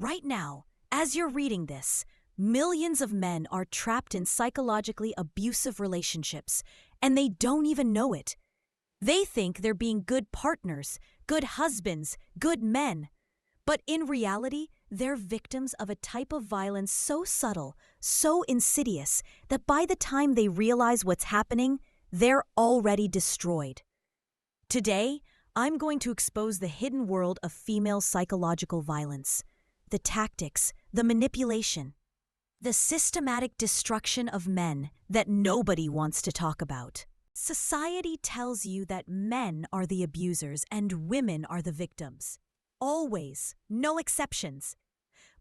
Right now, as you're reading this, millions of men are trapped in psychologically abusive relationships, and they don't even know it. They think they're being good partners, good husbands, good men. But in reality, they're victims of a type of violence so subtle, so insidious, that by the time they realize what's happening, they're already destroyed. Today, I'm going to expose the hidden world of female psychological violence, the tactics, the manipulation, the systematic destruction of men that nobody wants to talk about. Society tells you that men are the abusers and women are the victims. Always, no exceptions.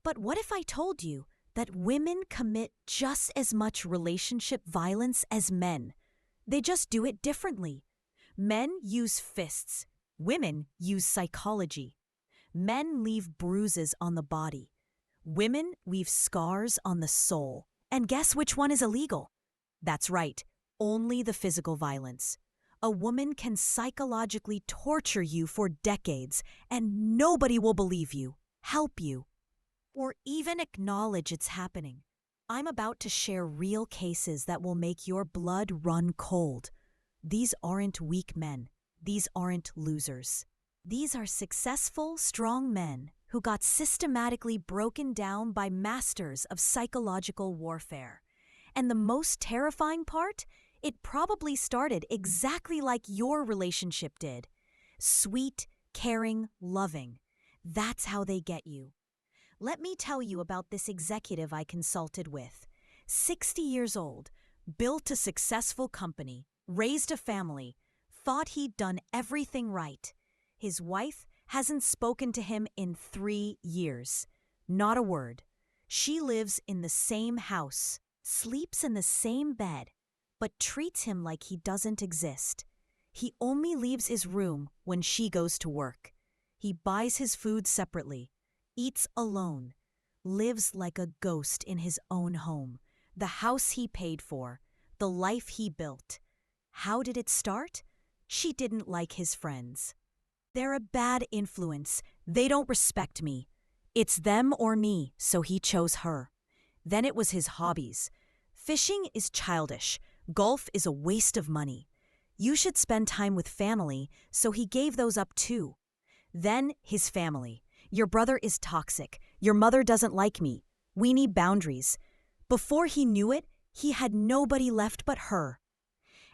But what if I told you that women commit just as much relationship violence as men? They just do it differently. Men use fists. Women use psychology. Men leave bruises on the body. Women leave scars on the soul. And guess which one is illegal? That's right, only the physical violence. A woman can psychologically torture you for decades, and nobody will believe you, help you, or even acknowledge it's happening. I'm about to share real cases that will make your blood run cold. These aren't weak men. These aren't losers. These are successful, strong men who got systematically broken down by masters of psychological warfare. And the most terrifying part? It probably started exactly like your relationship did. Sweet, caring, loving. That's how they get you. Let me tell you about this executive I consulted with. 60 years old, built a successful company, raised a family, thought he'd done everything right. His wife hasn't spoken to him in 3 years. Not a word. She lives in the same house, sleeps in the same bed, but treats him like he doesn't exist. He only leaves his room when she goes to work. He buys his food separately, eats alone, lives like a ghost in his own home, the house he paid for, the life he built. How did it start? She didn't like his friends. They're a bad influence. They don't respect me. It's them or me, so he chose her. Then it was his hobbies. Fishing is childish. Golf is a waste of money. You should spend time with family, so he gave those up too. Then his family. Your brother is toxic. Your mother doesn't like me. We need boundaries. Before he knew it, he had nobody left but her.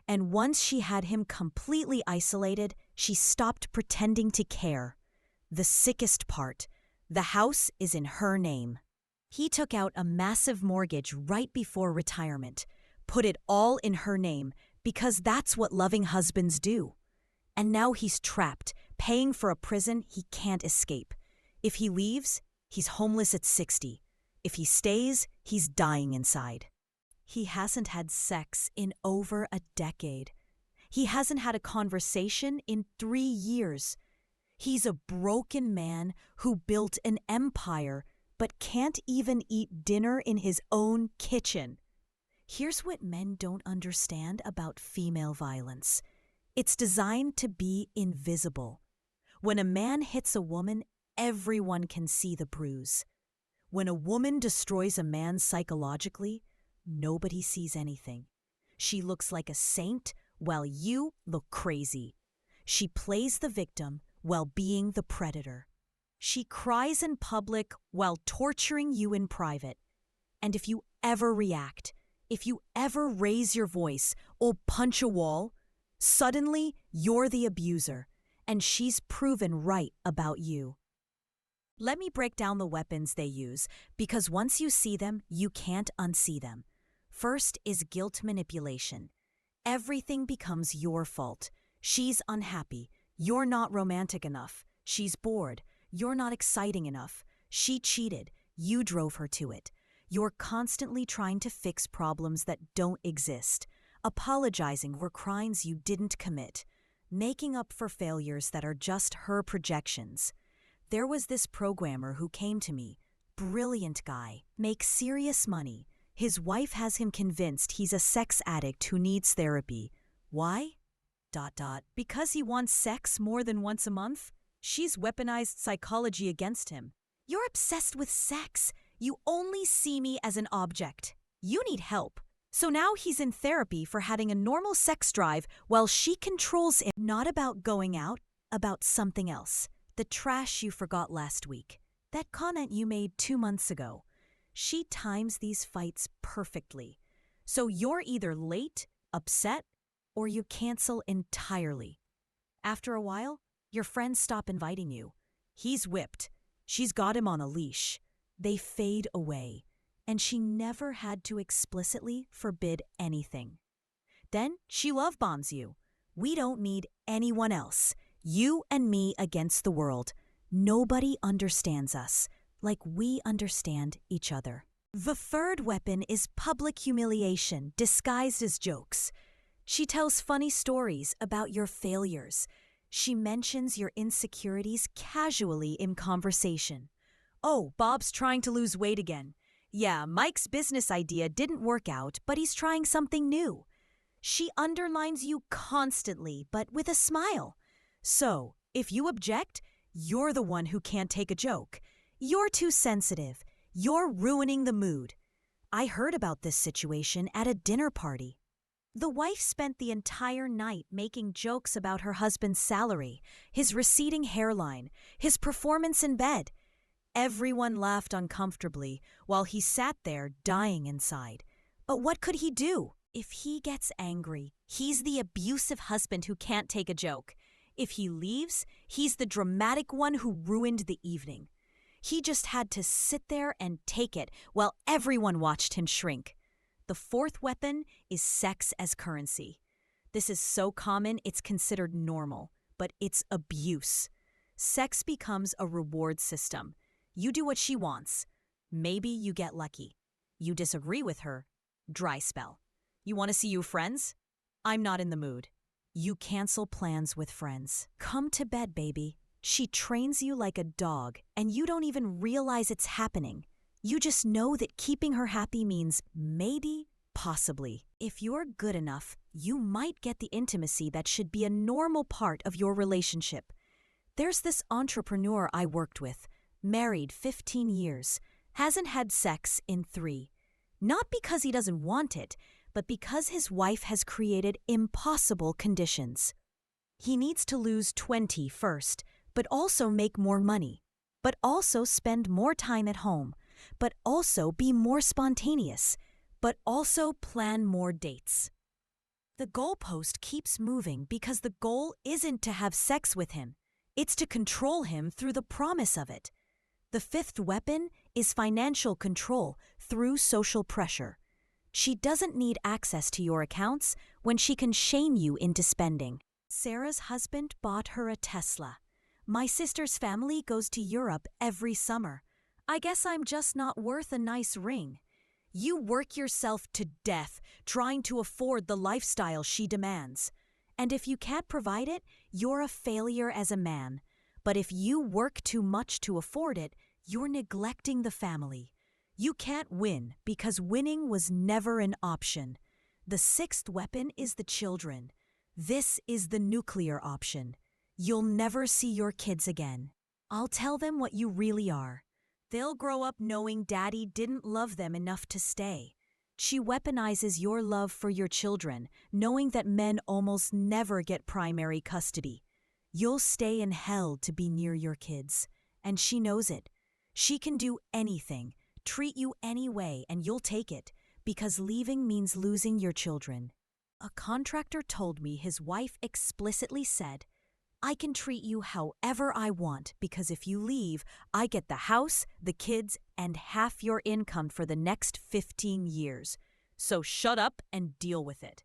And once she had him completely isolated, she stopped pretending to care. The sickest part, the house is in her name. He took out a massive mortgage right before retirement, put it all in her name, because that's what loving husbands do. And now he's trapped, paying for a prison he can't escape. If he leaves, he's homeless at 60. If he stays, he's dying inside. He hasn't had sex in over a decade. He hasn't had a conversation in 3 years. He's a broken man who built an empire but can't even eat dinner in his own kitchen. Here's what men don't understand about female violence. It's designed to be invisible. When a man hits a woman, everyone can see the bruise. When a woman destroys a man psychologically, nobody sees anything. She looks like a saint while you look crazy. She plays the victim while being the predator. She cries in public while torturing you in private. And if you ever react, if you ever raise your voice or punch a wall, suddenly you're the abuser, and she's proven right about you. Let me break down the weapons they use, because once you see them, you can't unsee them. First is guilt manipulation. Everything becomes your fault. She's unhappy. You're not romantic enough. She's bored. You're not exciting enough. She cheated. You drove her to it. You're constantly trying to fix problems that don't exist, apologizing for crimes you didn't commit, making up for failures that are just her projections. There was this programmer who came to me, brilliant guy, makes serious money. His wife has him convinced he's a sex addict who needs therapy. Why? ... Because he wants sex more than once a month? She's weaponized psychology against him. You're obsessed with sex. You only see me as an object. You need help. So now he's in therapy for having a normal sex drive while she controls him. Not about going out, about something else. The trash you forgot last week. That comment you made 2 months ago. She times these fights perfectly. So you're either late, upset, or you cancel entirely. After a while, your friends stop inviting you. He's whipped. She's got him on a leash. They fade away, and she never had to explicitly forbid anything. Then she love bombs you. We don't need anyone else. You and me against the world. Nobody understands us like we understand each other. The third weapon is public humiliation disguised as jokes. She tells funny stories about your failures. She mentions your insecurities casually in conversation. Oh, Bob's trying to lose weight again. Yeah, Mike's business idea didn't work out, but he's trying something new. She underlines you constantly, but with a smile. So, if you object, you're the one who can't take a joke. You're too sensitive. You're ruining the mood. I heard about this situation at a dinner party. The wife spent the entire night making jokes about her husband's salary, his receding hairline, his performance in bed. Everyone laughed uncomfortably while he sat there dying inside. But what could he do? If he gets angry, he's the abusive husband who can't take a joke. If he leaves, he's the dramatic one who ruined the evening. He just had to sit there and take it while everyone watched him shrink. The fourth weapon is sex as currency. This is so common it's considered normal, but it's abuse. Sex becomes a reward system. You do what she wants. Maybe you get lucky. You disagree with her. Dry spell. You want to see your friends? I'm not in the mood. You cancel plans with friends. Come to bed, baby. She trains you like a dog, and you don't even realize it's happening. You just know that keeping her happy means maybe, possibly. If you're good enough, you might get the intimacy that should be a normal part of your relationship. There's this entrepreneur I worked with, married 15 years, hasn't had sex in 3. Not because he doesn't want it, but because his wife has created impossible conditions. He needs to lose 20 first, but also make more money, but also spend more time at home, but also be more spontaneous, but also plan more dates. The goalpost keeps moving because the goal isn't to have sex with him. It's to control him through the promise of it. The fifth weapon is financial control through social pressure. She doesn't need access to your accounts when she can shame you into spending. Sarah's husband bought her a Tesla. My sister's family goes to Europe every summer. I guess I'm just not worth a nice ring. You work yourself to death trying to afford the lifestyle she demands. And if you can't provide it, you're a failure as a man. But if you work too much to afford it, you're neglecting the family. You can't win because winning was never an option. The sixth weapon is the children. This is the nuclear option. You'll never see your kids again. I'll tell them what you really are. They'll grow up knowing Daddy didn't love them enough to stay. She weaponizes your love for your children, knowing that men almost never get primary custody. You'll stay in hell to be near your kids, and she knows it. She can do anything, treat you any way, and you'll take it, because leaving means losing your children. A contractor told me his wife explicitly said, I can treat you however I want because if you leave, I get the house, the kids, and half your income for the next 15 years. So shut up and deal with it.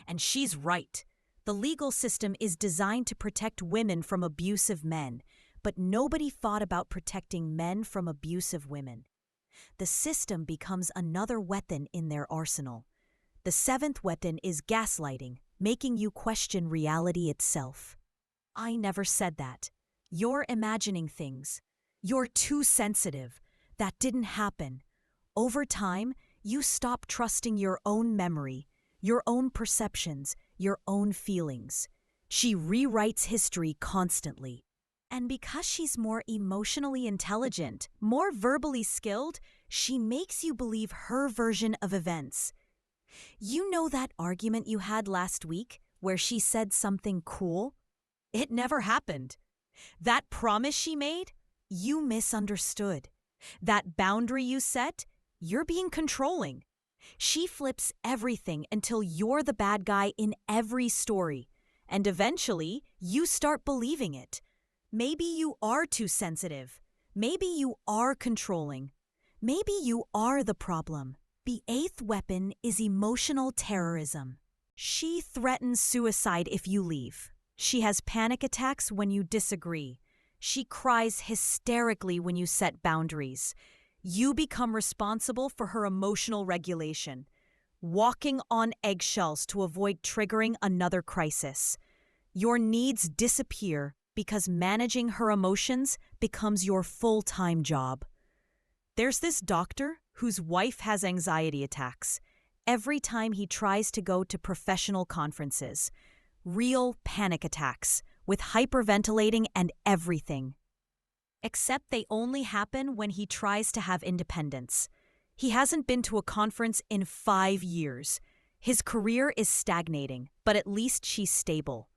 And she's right. The legal system is designed to protect women from abusive men, but nobody thought about protecting men from abusive women. The system becomes another weapon in their arsenal. The seventh weapon is gaslighting, making you question reality itself. I never said that. You're imagining things. You're too sensitive. That didn't happen. Over time, you stop trusting your own memory, your own perceptions, your own feelings. She rewrites history constantly. And because she's more emotionally intelligent, more verbally skilled, she makes you believe her version of events. You know that argument you had last week where she said something cool? It never happened. That promise she made? You misunderstood. That boundary you set? You're being controlling. She flips everything until you're the bad guy in every story. And eventually, you start believing it. Maybe you are too sensitive. Maybe you are controlling. Maybe you are the problem. The eighth weapon is emotional terrorism. She threatens suicide if you leave. She has panic attacks when you disagree. She cries hysterically when you set boundaries. You become responsible for her emotional regulation, walking on eggshells to avoid triggering another crisis. Your needs disappear because managing her emotions becomes your full-time job. There's this doctor whose wife has anxiety attacks every time he tries to go to professional conferences. Real panic attacks, with hyperventilating and everything. Except they only happen when he tries to have independence. He hasn't been to a conference in 5 years. His career is stagnating, but at least she's stable.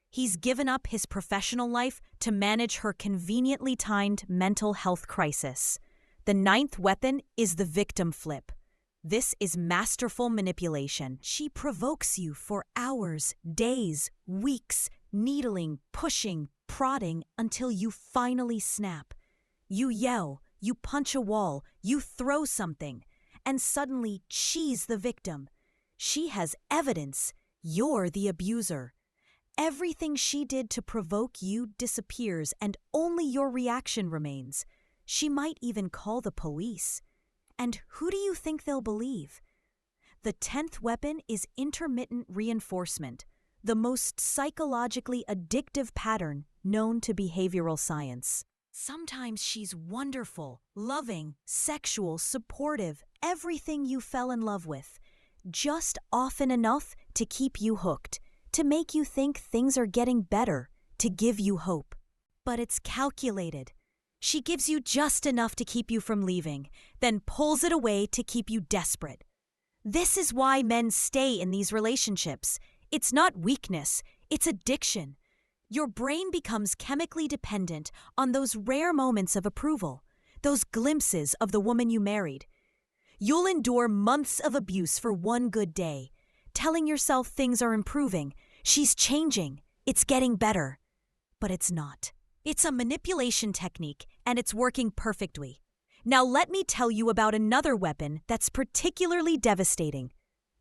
He's given up his professional life to manage her conveniently timed mental health crisis. The ninth weapon is the victim flip. This is masterful manipulation. She provokes you for hours, days, weeks, needling, pushing, prodding until you finally snap. You yell, you punch a wall, you throw something, and suddenly she's the victim. She has evidence. You're the abuser. Everything she did to provoke you disappears and only your reaction remains. She might even call the police. And who do you think they'll believe? The 10th weapon is intermittent reinforcement, the most psychologically addictive pattern known to behavioral science. Sometimes she's wonderful, loving, sexual, supportive, everything you fell in love with, just often enough to keep you hooked, to make you think things are getting better, to give you hope. But it's calculated. She gives you just enough to keep you from leaving, then pulls it away to keep you desperate. This is why men stay in these relationships. It's not weakness, it's addiction. Your brain becomes chemically dependent on those rare moments of approval, those glimpses of the woman you married. You'll endure months of abuse for one good day, telling yourself things are improving, she's changing, it's getting better. But it's not. It's a manipulation technique, and it's working perfectly. Now let me tell you about another weapon that's particularly devastating: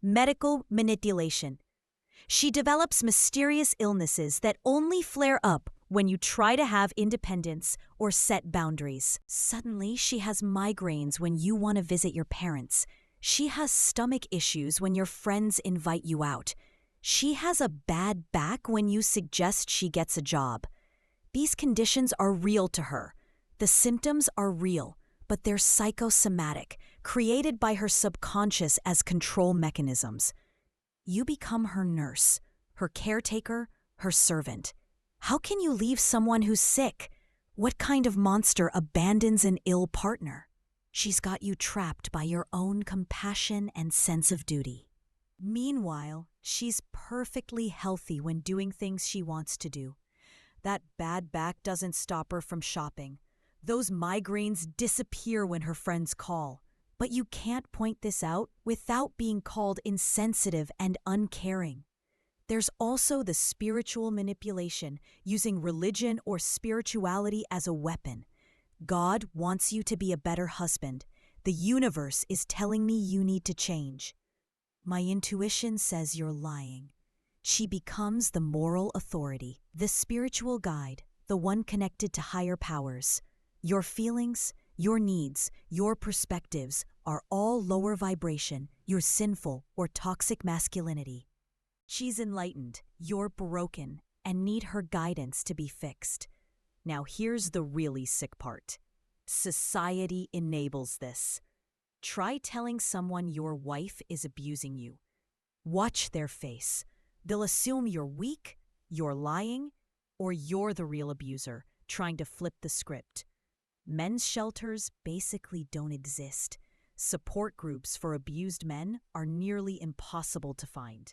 medical manipulation. She develops mysterious illnesses that only flare up when you try to have independence or set boundaries. Suddenly, she has migraines when you want to visit your parents. She has stomach issues when your friends invite you out. She has a bad back when you suggest she gets a job. These conditions are real to her. The symptoms are real, but they're psychosomatic, created by her subconscious as control mechanisms. You become her nurse, her caretaker, her servant. How can you leave someone who's sick? What kind of monster abandons an ill partner? She's got you trapped by your own compassion and sense of duty. Meanwhile, she's perfectly healthy when doing things she wants to do. That bad back doesn't stop her from shopping. Those migraines disappear when her friends call. But you can't point this out without being called insensitive and uncaring. There's also the spiritual manipulation, using religion or spirituality as a weapon. God wants you to be a better husband. The universe is telling me you need to change. My intuition says you're lying. She becomes the moral authority, the spiritual guide, the one connected to higher powers. Your feelings, your needs, your perspectives are all lower vibration, your sinful or toxic masculinity. She's enlightened, you're broken, and need her guidance to be fixed. Now here's the really sick part. Society enables this. Try telling someone your wife is abusing you. Watch their face. They'll assume you're weak, you're lying, or you're the real abuser, trying to flip the script. Men's shelters basically don't exist. Support groups for abused men are nearly impossible to find.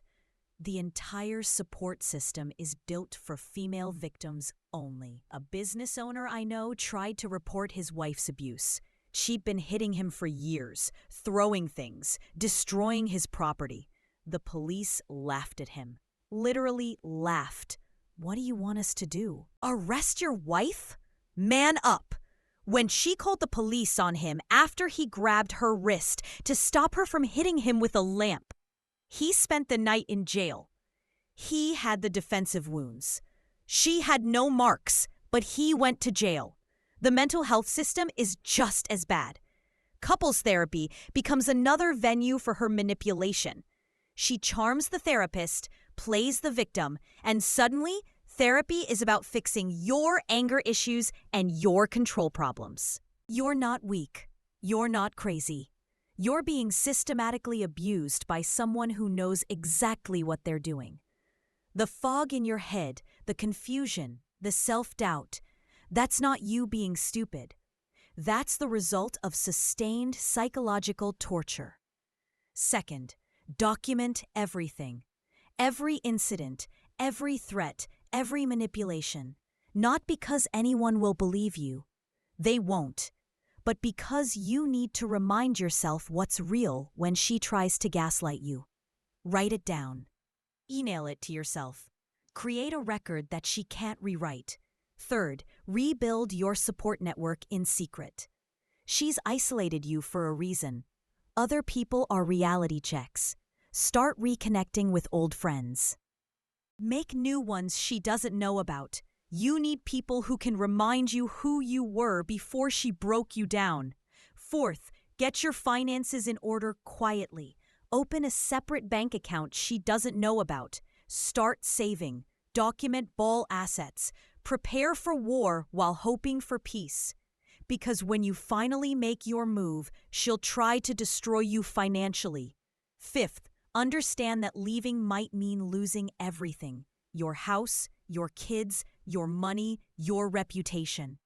The entire support system is built for female victims only. A business owner I know tried to report his wife's abuse. She'd been hitting him for years, throwing things, destroying his property. The police laughed at him. Literally laughed. What do you want us to do? Arrest your wife? Man up! When she called the police on him after he grabbed her wrist to stop her from hitting him with a lamp, he spent the night in jail. He had the defensive wounds. She had no marks, but he went to jail. The mental health system is just as bad. Couples therapy becomes another venue for her manipulation. She charms the therapist, plays the victim, and suddenly, therapy is about fixing your anger issues and your control problems. You're not weak. You're not crazy. You're being systematically abused by someone who knows exactly what they're doing. The fog in your head, the confusion, the self-doubt, that's not you being stupid. That's the result of sustained psychological torture. Second, document everything. Every incident, every threat, every manipulation. Not because anyone will believe you. They won't. But because you need to remind yourself what's real when she tries to gaslight you. Write it down. Email it to yourself. Create a record that she can't rewrite. Third, rebuild your support network in secret. She's isolated you for a reason. Other people are reality checks. Start reconnecting with old friends. Make new ones she doesn't know about. You need people who can remind you who you were before she broke you down. Fourth, get your finances in order quietly. Open a separate bank account she doesn't know about. Start saving. Document all assets. Prepare for war while hoping for peace. Because when you finally make your move, she'll try to destroy you financially. Fifth, understand that leaving might mean losing everything. Your house, your kids, your money, your reputation.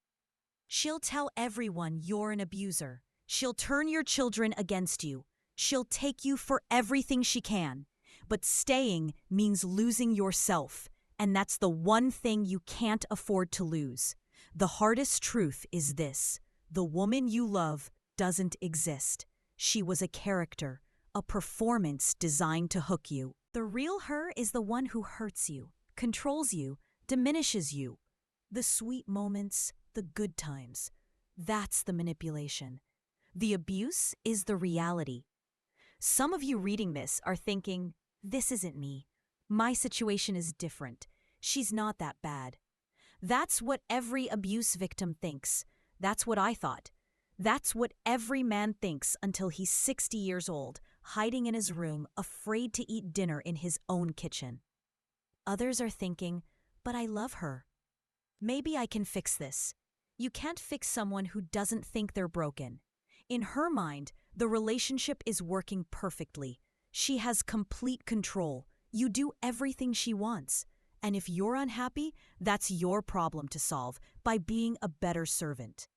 She'll tell everyone you're an abuser. She'll turn your children against you. She'll take you for everything she can. But staying means losing yourself, and that's the one thing you can't afford to lose. The hardest truth is this: the woman you love doesn't exist. She was a character, a performance designed to hook you. The real her is the one who hurts you, controls you, diminishes you. The sweet moments, the good times. That's the manipulation. The abuse is the reality. Some of you reading this are thinking, this isn't me. My situation is different. She's not that bad. That's what every abuse victim thinks. That's what I thought. That's what every man thinks until he's 60 years old, hiding in his room, afraid to eat dinner in his own kitchen. Others are thinking, but I love her. Maybe I can fix this. You can't fix someone who doesn't think they're broken. In her mind, the relationship is working perfectly. She has complete control. You do everything she wants. And if you're unhappy, that's your problem to solve by being a better servant.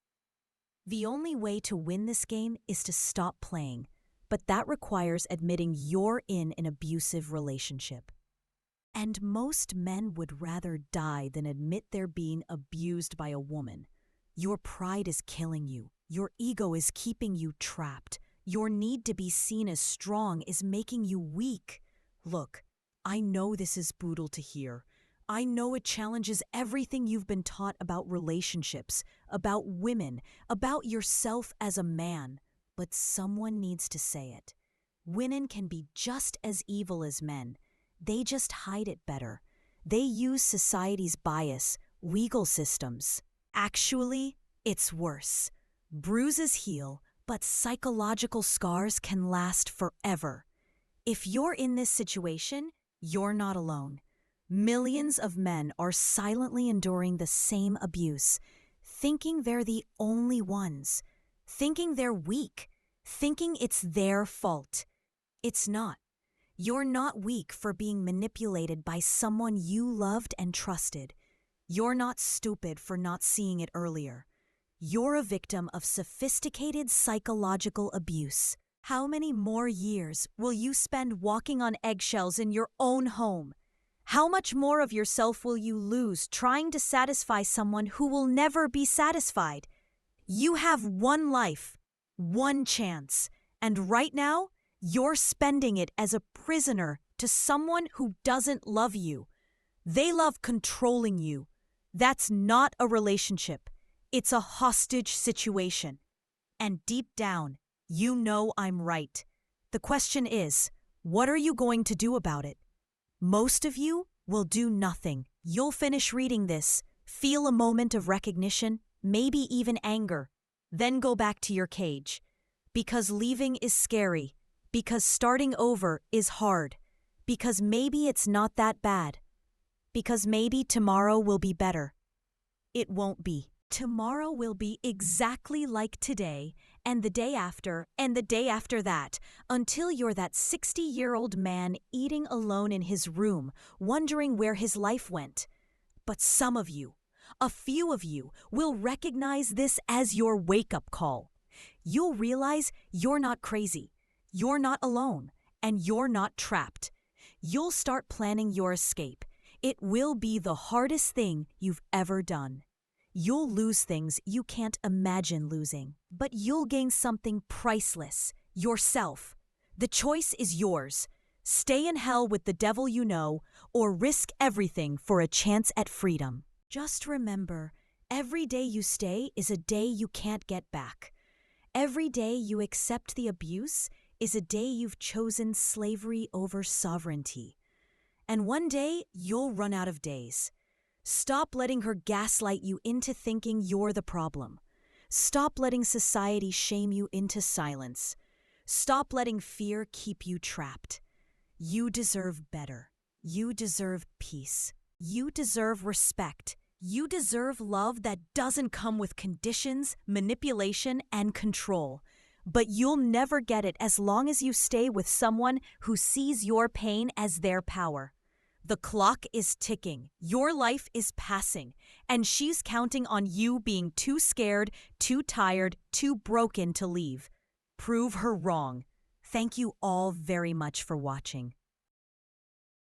The only way to win this game is to stop playing, but that requires admitting you're in an abusive relationship. And most men would rather die than admit they're being abused by a woman. Your pride is killing you. Your ego is keeping you trapped. Your need to be seen as strong is making you weak. Look, I know this is brutal to hear. I know it challenges everything you've been taught about relationships, about women, about yourself as a man. But someone needs to say it. Women can be just as evil as men. They just hide it better. They use society's bias, legal systems. Actually, it's worse. Bruises heal, but psychological scars can last forever. If you're in this situation, you're not alone. Millions of men are silently enduring the same abuse, thinking they're the only ones, thinking they're weak, thinking it's their fault. It's not. You're not weak for being manipulated by someone you loved and trusted. You're not stupid for not seeing it earlier. You're a victim of sophisticated psychological abuse. How many more years will you spend walking on eggshells in your own home? How much more of yourself will you lose trying to satisfy someone who will never be satisfied? You have one life, one chance, and right now, you're spending it as a prisoner to someone who doesn't love you. They love controlling you. That's not a relationship. It's a hostage situation. And deep down, you know I'm right. The question is, what are you going to do about it? Most of you will do nothing. You'll finish reading this, feel a moment of recognition, maybe even anger, then go back to your cage. Because leaving is scary. Because starting over is hard. Because maybe it's not that bad. Because maybe tomorrow will be better. It won't be. Tomorrow will be exactly like today, and the day after, and the day after that, until you're that 60-year-old man eating alone in his room, wondering where his life went. But some of you, a few of you, will recognize this as your wake-up call. You'll realize you're not crazy, you're not alone, and you're not trapped. You'll start planning your escape. It will be the hardest thing you've ever done. You'll lose things you can't imagine losing, but you'll gain something priceless, yourself. The choice is yours. Stay in hell with the devil you know, or risk everything for a chance at freedom. Just remember, every day you stay is a day you can't get back. Every day you accept the abuse is a day you've chosen slavery over sovereignty. And one day, you'll run out of days. Stop letting her gaslight you into thinking you're the problem. Stop letting society shame you into silence. Stop letting fear keep you trapped. You deserve better. You deserve peace. You deserve respect. You deserve love that doesn't come with conditions, manipulation, and control. But you'll never get it as long as you stay with someone who sees your pain as their power. The clock is ticking, your life is passing, and she's counting on you being too scared, too tired, too broken to leave. Prove her wrong. Thank you all very much for watching.